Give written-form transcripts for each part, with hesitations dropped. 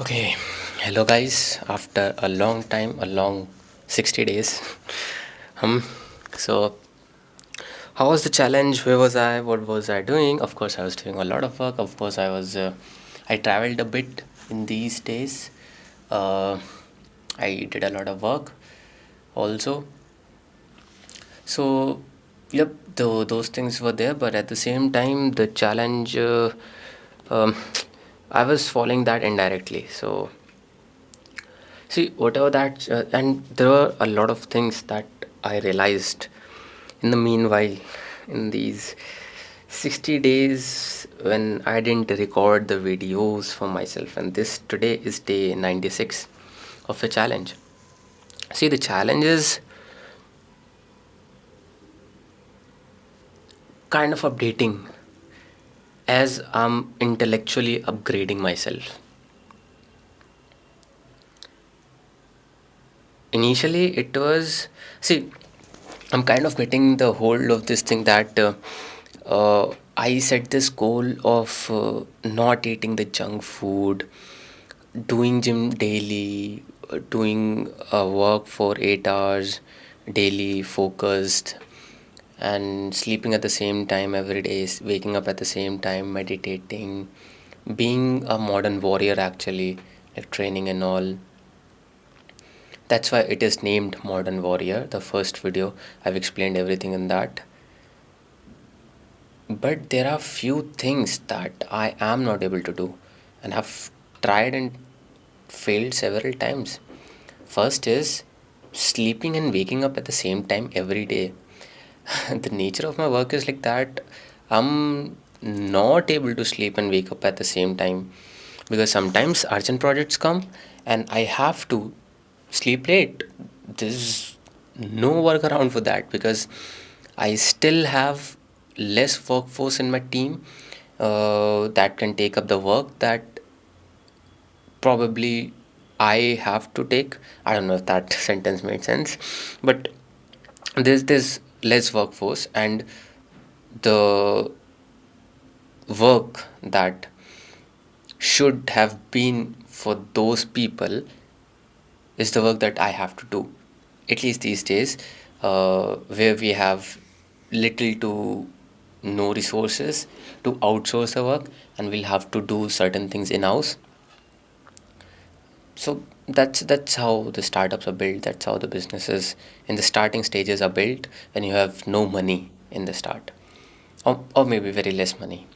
Okay, hello guys. After a long time, a long 60 days. Um, so how was the challenge? Where was I? What was I doing? Of course, I was doing a lot of work. Of course, I traveled a bit in these days. Uh, I did a lot of work also. So, yep, those things were there, but at the same time, the challenge, um, I was following that indirectly. So, see, whatever that, and there were a lot of things that I realized in the meanwhile, in these 60 days when I didn't record the videos for myself. And this today is day 96 of the challenge. See, the challenge is kind of updating as I'm intellectually upgrading myself. Initially, it was, see, I'm kind of getting the hold of this thing that I set this goal of not eating the junk food, doing gym daily, doing work for 8 hours daily, focused, and sleeping at the same time every day, waking up at the same time, meditating, being a modern warrior actually, like training and all. That's why it is named Modern Warrior. The first video, I've explained everything in that. But there are few things that I am not able to do and have tried and failed several times. First is sleeping and waking up at the same time every day. The nature of my work is like that. I'm not able to sleep and wake up at the same time because sometimes urgent projects come and I have to sleep late. There's no workaround for that because I still have less workforce in my team that can take up the work that probably I have to take. I don't know if that sentence made sense, but there's less workforce, and the work that should have been for those people is the work that I have to do. At least these days, where we have little to no resources to outsource the work, and we'll have to do certain things in house. So that's how the startups are built. That's how the businesses in the starting stages are built when you have no money in the start, or maybe very less money.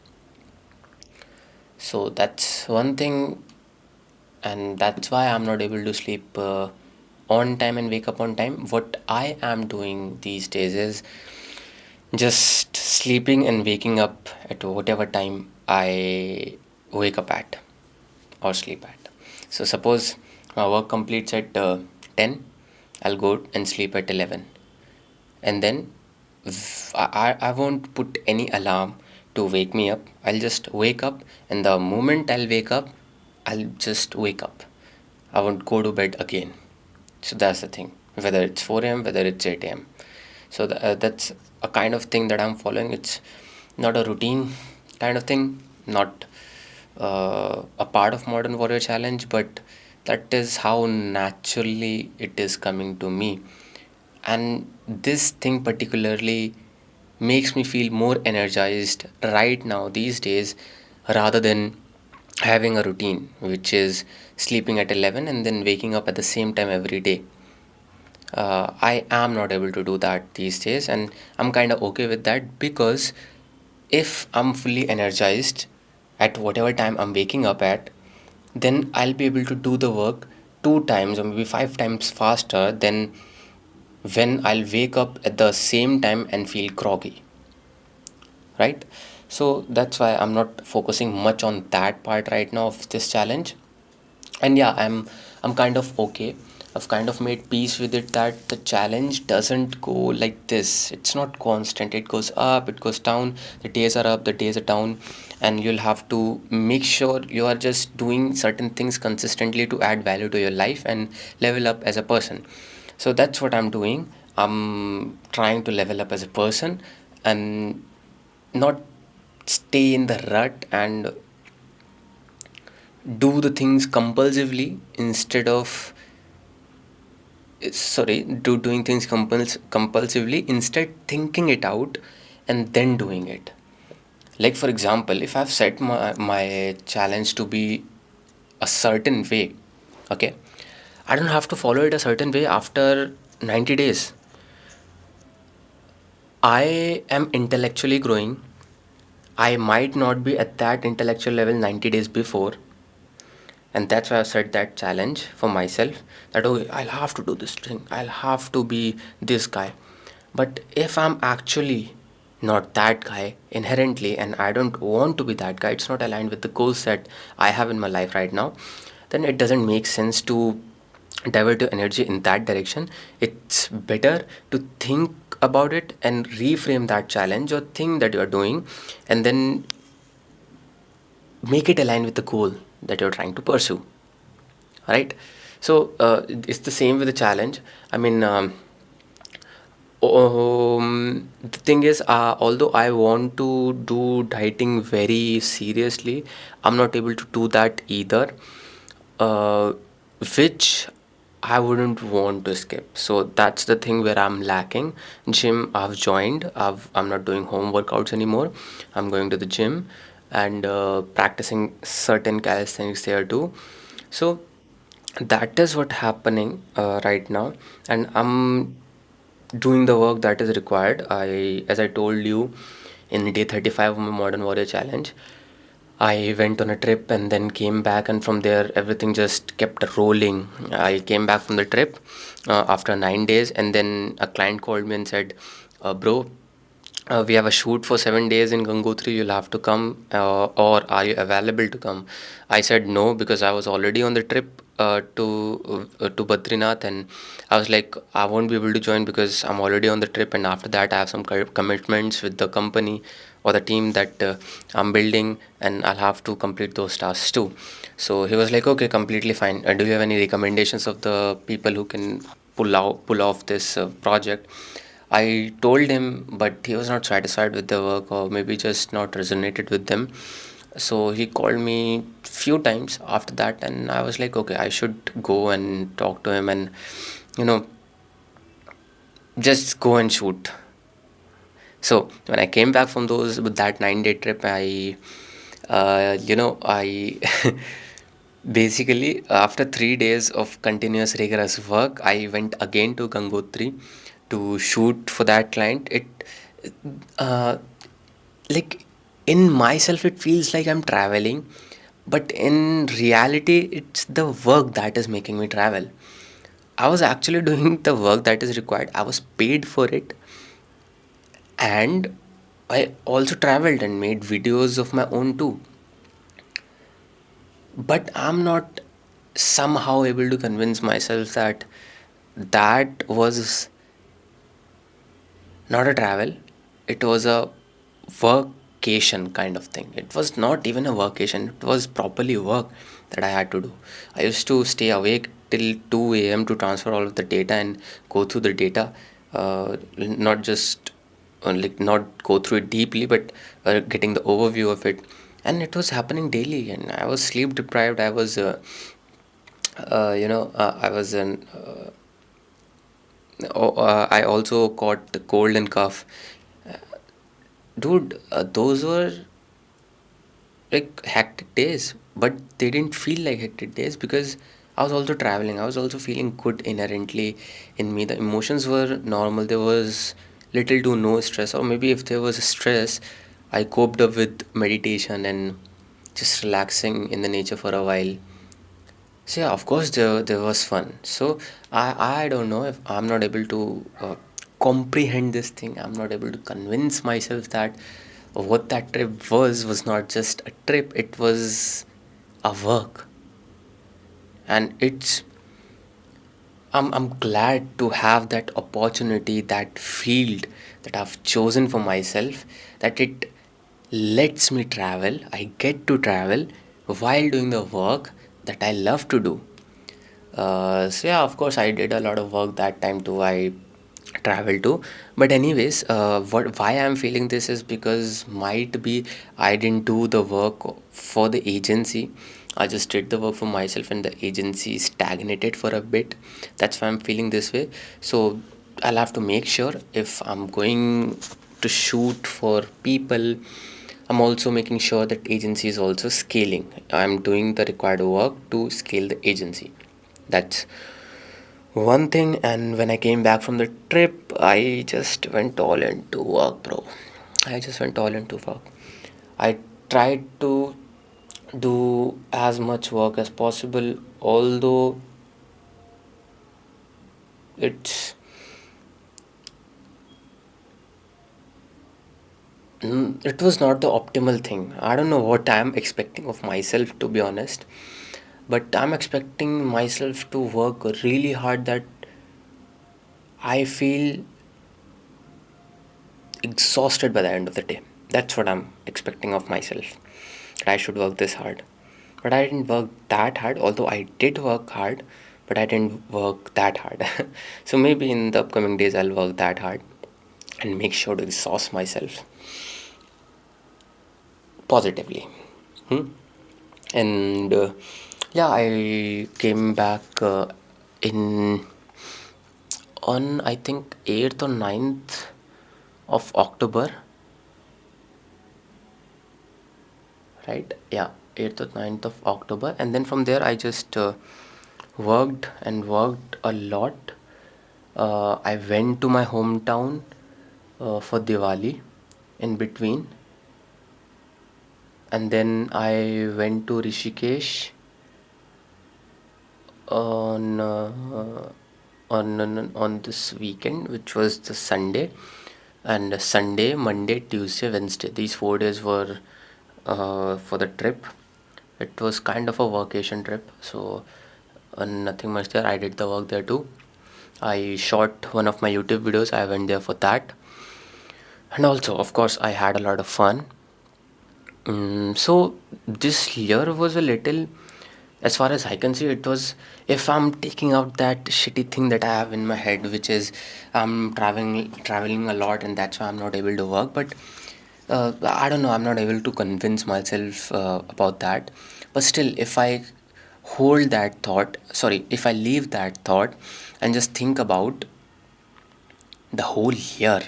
So that's one thing, and that's why I'm not able to sleep on time and wake up on time. What I am doing these days is just sleeping and waking up at whatever time I wake up at or sleep at. So suppose my work completes at 10, I'll go and sleep at 11. And then I won't put any alarm to wake me up. I'll just wake up, and the moment I'll wake up, I'll just wake up. I won't go to bed again. So that's the thing. Whether it's 4 a.m., whether it's 8 a.m. So that's a kind of thing that I'm following. It's not a routine kind of thing, not a part of Modern Warrior Challenge, but that is how naturally it is coming to me. And this thing particularly makes me feel more energized right now these days rather than having a routine, which is sleeping at 11 and then waking up at the same time every day. I am not able to do that these days, and I'm kind of okay with that because if I'm fully energized at whatever time I'm waking up at, then I'll be able to do the work two times or maybe five times faster than when I'll wake up at the same time and feel groggy, right? So that's why I'm not focusing much on that part right now of this challenge. And yeah, I'm kind of okay. I've kind of made peace with it that the challenge doesn't go like this. It's not constant. It goes up, it goes down. The days are up, the days are down, and you'll have to make sure you are just doing certain things consistently to add value to your life and level up as a person. So that's what I'm doing. I'm trying to level up as a person and not stay in the rut and do the things compulsively instead of sorry do doing things compulsively, instead thinking it out and then doing it. Like for example, if I've set my challenge to be a certain way, okay, I don't have to follow it a certain way after 90 days. I am intellectually growing. I might not be at that intellectual level 90 days before, and that's why I set that challenge for myself, that oh, I'll have to do this thing, I'll have to be this guy. But if I'm actually not that guy inherently, and I don't want to be that guy, it's not aligned with the goals that I have in my life right now, then it doesn't make sense to divert your energy in that direction. It's better to think about it and reframe that challenge or thing that you're doing, and then make it align with the goal that you're trying to pursue, right? So it's the same with the challenge. I mean, the thing is, although I want to do dieting very seriously, I'm not able to do that either, uh, which I wouldn't want to skip. So that's the thing where I'm lacking. Gym, I've joined. I'm not doing home workouts anymore. I'm going to the gym and practicing certain calisthenics there too. So that is what happening right now, and I'm doing the work that is required. As I told you, in day 35 of my Modern Warrior Challenge, I went on a trip and then came back, and from there everything just kept rolling. I came back from the trip after 9 days, and then a client called me and said, "Bro, we have a shoot for 7 days in Gangotri. You'll have to come, or are you available to come?" I said no because I was already on the trip to Badrinath, and I was like, I won't be able to join because I'm already on the trip, and after that I have some commitments with the company or the team that I'm building, and I'll have to complete those tasks too. So he was like, okay, completely fine. Do you have any recommendations of the people who can pull off this project? I told him, but he was not satisfied with the work, or maybe just not resonated with them. So he called me few times after that, and I was like, okay, I should go and talk to him and, you know, just go and shoot. So when I came back from those with that 9 day trip, I basically after 3 days of continuous rigorous work, I went again to Gangotri to shoot for that client. It uh, like in myself, it feels like I'm traveling, but in reality, it's the work that is making me travel. I was actually doing the work that is required. I was paid for it, and I also traveled and made videos of my own too. But I'm not somehow able to convince myself that that was not a travel, it was a workation kind of thing. It was not even a workation, it was properly work that I had to do. I used to stay awake till 2 a.m. to transfer all of the data and go through the data, not just like not go through it deeply, but getting the overview of it. And it was happening daily, and I was sleep deprived. I was I was an I also caught the cold and cough. Dude, those were like hectic days, but they didn't feel like hectic days because I was also traveling. I was also feeling good inherently in me. The emotions were normal. There was little to no stress, or maybe if there was a stress, I coped up with meditation and just relaxing in the nature for a while. So yeah, of course there was fun. So I don't know if I'm not able to comprehend this thing. I'm not able to convince myself that what that trip was not just a trip. It was a work, and I'm glad to have that opportunity, that field that I've chosen for myself. That it lets me travel. I get to travel while doing the work that I love to do. So yeah, of course, I did a lot of work that time too. I traveled too, but anyways, what why I'm feeling this is because might be I didn't do the work for the agency. I just did the work for myself and the agency stagnated for a bit. That's why I'm feeling this way. So I'll have to make sure if I'm going to shoot for people, I'm also making sure that agency is also scaling. I'm doing the required work to scale the agency. That's one thing. And when I came back from the trip, I just went all into work, bro. I just went all into work. I tried to do as much work as possible, although it's it was not the optimal thing. I don't know what I'm expecting of myself, to be honest, but I'm expecting myself to work really hard that I feel exhausted by the end of the day. That's what I'm expecting of myself. That I should work this hard. But I didn't work that hard, although I did work hard, but I didn't work that hard. So maybe in the upcoming days, I'll work that hard and make sure to exhaust myself positively. Hmm? And yeah, I came back in on I think 8th or 9th of October, right? Yeah, 8th or 9th of October. And then from there, I just worked and worked a lot. I went to my hometown for Diwali in between, and then I went to Rishikesh on on this weekend, which was the Sunday, and Sunday, Monday, Tuesday, Wednesday. These 4 days were for the trip. It was kind of a vacation trip, so nothing much there. I did the work there too. I shot one of my YouTube videos. I went there for that, and also, of course, I had a lot of fun. So this year was a little, as far as I can see, it was, if I'm taking out that shitty thing that I have in my head, which is I'm traveling a lot, and that's why I'm not able to work. But I don't know, I'm not able to convince myself about that. But still, if I hold that thought, sorry, if I leave that thought and just think about the whole year,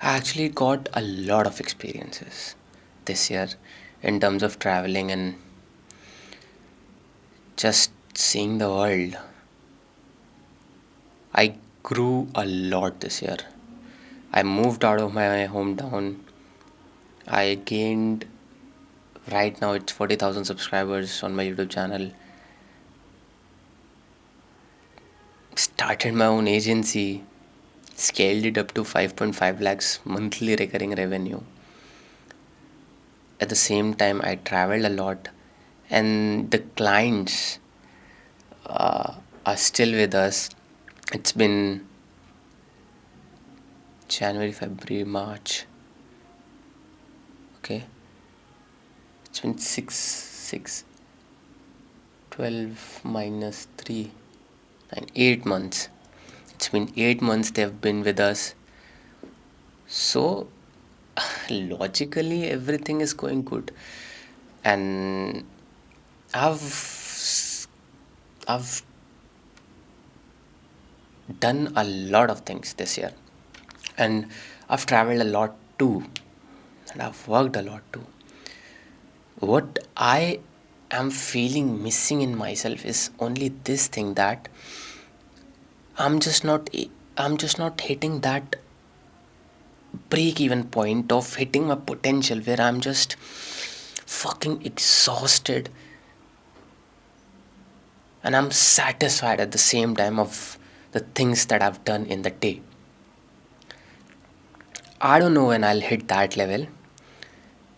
I actually got a lot of experiences this year in terms of traveling and just seeing the world. I grew a lot this year. I moved out of my hometown. I gained, right now it's 40,000 subscribers on my YouTube channel. Started my own agency, scaled it up to 5.5 lakhs monthly recurring revenue. At the same time, I traveled a lot, and the clients are still with us. It's been January, February, March. Okay, it's been 12 minus 3, 9, 8 months. It's been 8 months they've been with us. So logically, everything is going good, and I've done a lot of things this year, and I've traveled a lot too, and I've worked a lot too. What I am feeling missing in myself is only this thing, that I'm just not I'm just not hitting that break even point of hitting my potential, where I'm just fucking exhausted and I'm satisfied at the same time of the things that I've done in the day. I don't know when I'll hit that level,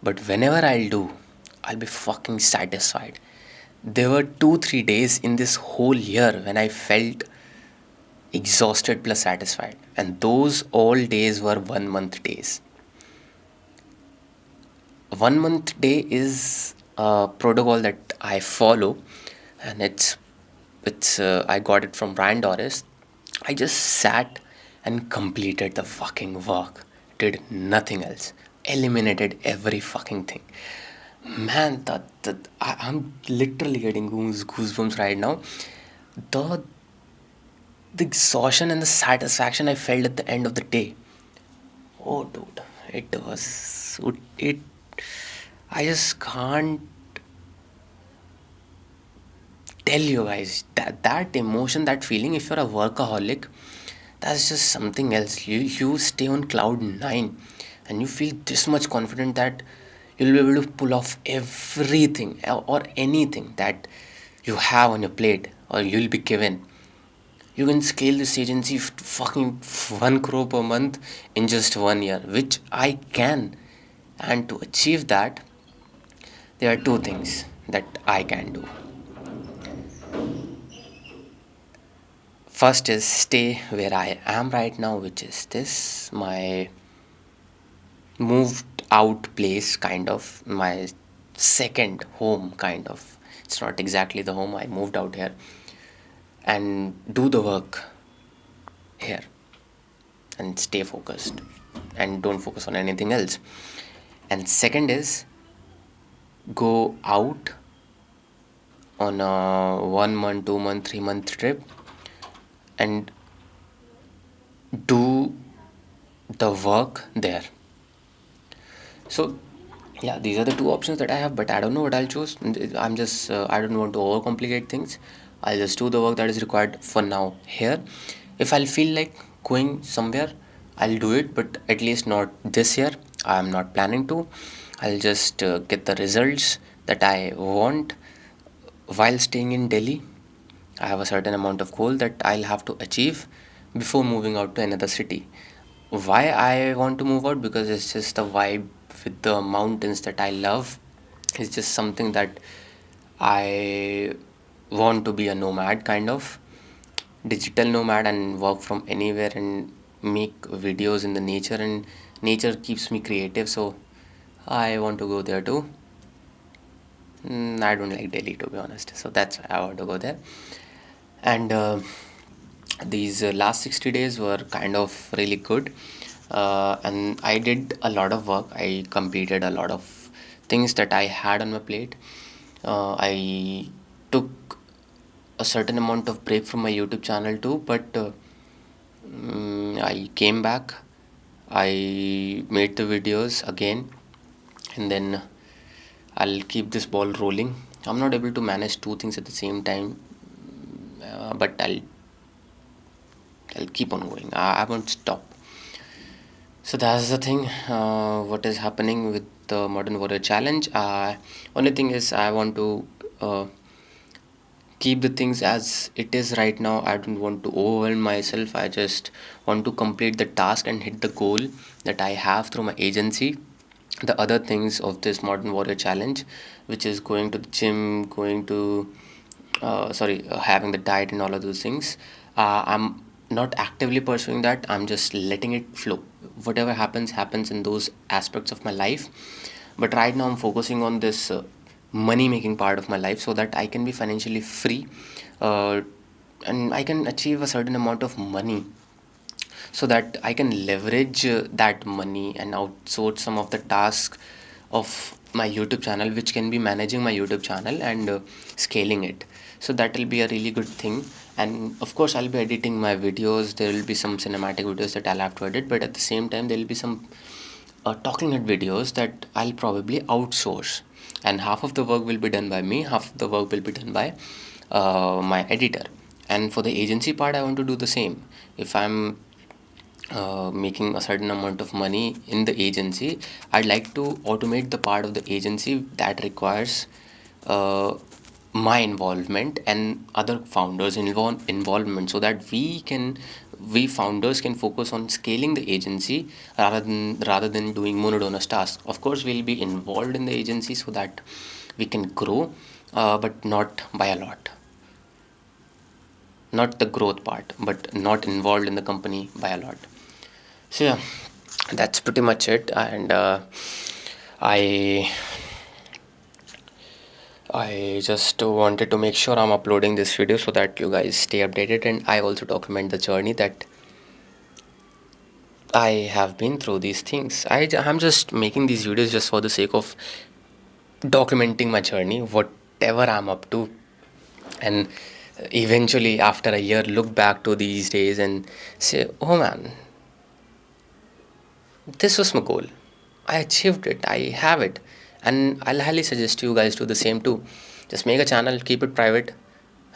but whenever I'll do, I'll be fucking satisfied. There were 2 3 days in this whole year when I felt exhausted plus satisfied, and those all days were 1 month days. 1 month day is a protocol that I follow, and it's I got it from Ryan Doris. I just sat and completed the fucking work, did nothing else, eliminated every fucking thing. Man, I'm literally getting goosebumps right now. The the exhaustion and the satisfaction I felt at the end of the day. Oh, dude, it was it. I just can't tell you guys that emotion, that feeling. If you're a workaholic, that's just something else. You stay on cloud nine, and you feel this much confident that you'll be able to pull off everything or anything that you have on your plate or you'll be given. You can scale this agency to fucking 1 crore per month in just 1 year, which I can. And to achieve that, there are two things that I can do. First is stay where I am right now, which is this my moved out place, kind of my second home, kind of. It's not exactly the home, I moved out here, and do the work here and stay focused and don't focus on anything else. And second is go out on a 1 month, 2 month, 3 month trip and do the work there. So yeah, these are the two options that I have, but I don't know what I'll choose. I'm just I don't want to overcomplicate things. I'll just do the work that is required for now here. If I'll feel like going somewhere, I'll do it, but at least not this year. I'm not planning to. I'll just get the results that I want while staying in Delhi. I have a certain amount of goal that I'll have to achieve before moving out to another city. Why I want to move out? Because it's just the vibe with the mountains that I love. It's just something that I want to be a nomad, kind of digital nomad, and work from anywhere and make videos in the nature, and nature keeps me creative, so I want to go there too. I don't like Delhi, to be honest, so that's why I want to go there. And these last 60 days were kind of really good, and I did a lot of work. I completed a lot of things that I had on my plate. I took a certain amount of break from my YouTube channel too, but I came back. I made the videos again, and then I'll keep this ball rolling. I'm not able to manage two things at the same time, but I'll keep on going. I won't stop. So that's the thing. What is happening with the Modern Warrior Challenge? Only thing is, I want to keep the things as it is right now. I don't want to overwhelm myself. I just want to complete the task and hit the goal that I have through my agency. The other things of this Modern Warrior Challenge, which is going to the gym, going to having the diet and all of those things, I'm not actively pursuing that. I'm just letting it flow. Whatever happens happens in those aspects of my life, but right now I'm focusing on this money making part of my life, so that I can be financially free, uh, and I can achieve a certain amount of money, so that I can leverage that money and outsource some of the tasks of my YouTube channel, which can be managing my YouTube channel and scaling it. So that will be a really good thing. And of course, I'll be editing my videos. There will be some cinematic videos that I'll have to edit, but at the same time, there will be some talking head videos that I'll probably outsource. And half of the work will be done by me, half of the work will be done by my editor. And for the agency part, I want to do the same. If I'm making a certain amount of money in the agency, I'd like to automate the part of the agency that requires uh, my involvement and other founders involvement, so that we founders can focus on scaling the agency rather than doing monotonous tasks. Of course, we'll be involved in the agency so that we can grow, but not by a lot. Not the growth part, but not involved in the company by a lot. So yeah, that's pretty much it. And I I just wanted to make sure I'm uploading this video so that you guys stay updated, and I also document the journey that I have been through these things. I'm just making these videos just for the sake of documenting my journey, whatever I'm up to, and eventually after a year look back to these days and say, oh man, this was my goal. I achieved it. I have it. And I'll highly suggest you guys do the same too. Just make a channel, keep it private,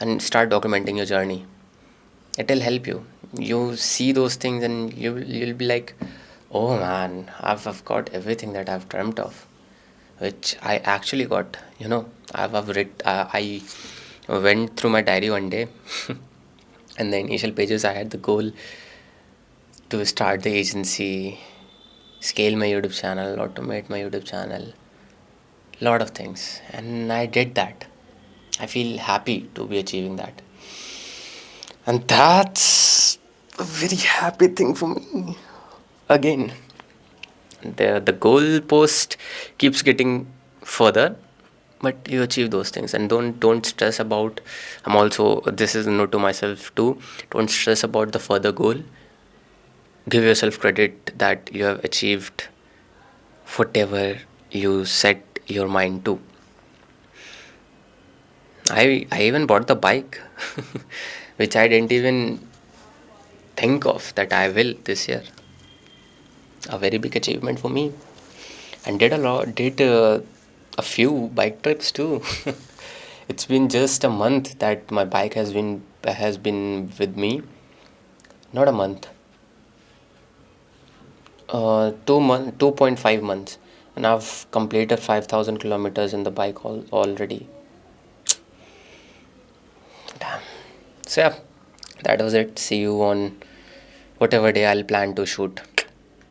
and start documenting your journey. It'll help you. You see those things and you'll be like, oh man, I've got everything that I've dreamt of, which I actually got. I've read. I went through my diary one day, and the initial pages I had the goal to start the agency, scale my YouTube channel, automate my YouTube channel, lot of things, and I did that. I feel happy to be achieving that, and that's a very happy thing for me. Again, the goal post keeps getting further, but you achieve those things, and don't stress about. I'm also, this is a note to myself too. Don't stress about the further goal. Give yourself credit that you have achieved whatever you set your mind to. I even bought the bike, which I didn't even think of that I will this year. A very big achievement for me, and did a few bike trips too. It's been just a month that my bike has been with me. Not a month, 2 month, 2.5 months, and I've completed 5,000 kilometers in the bike already. Damn. So yeah, that was it. See you on whatever day I'll plan to shoot.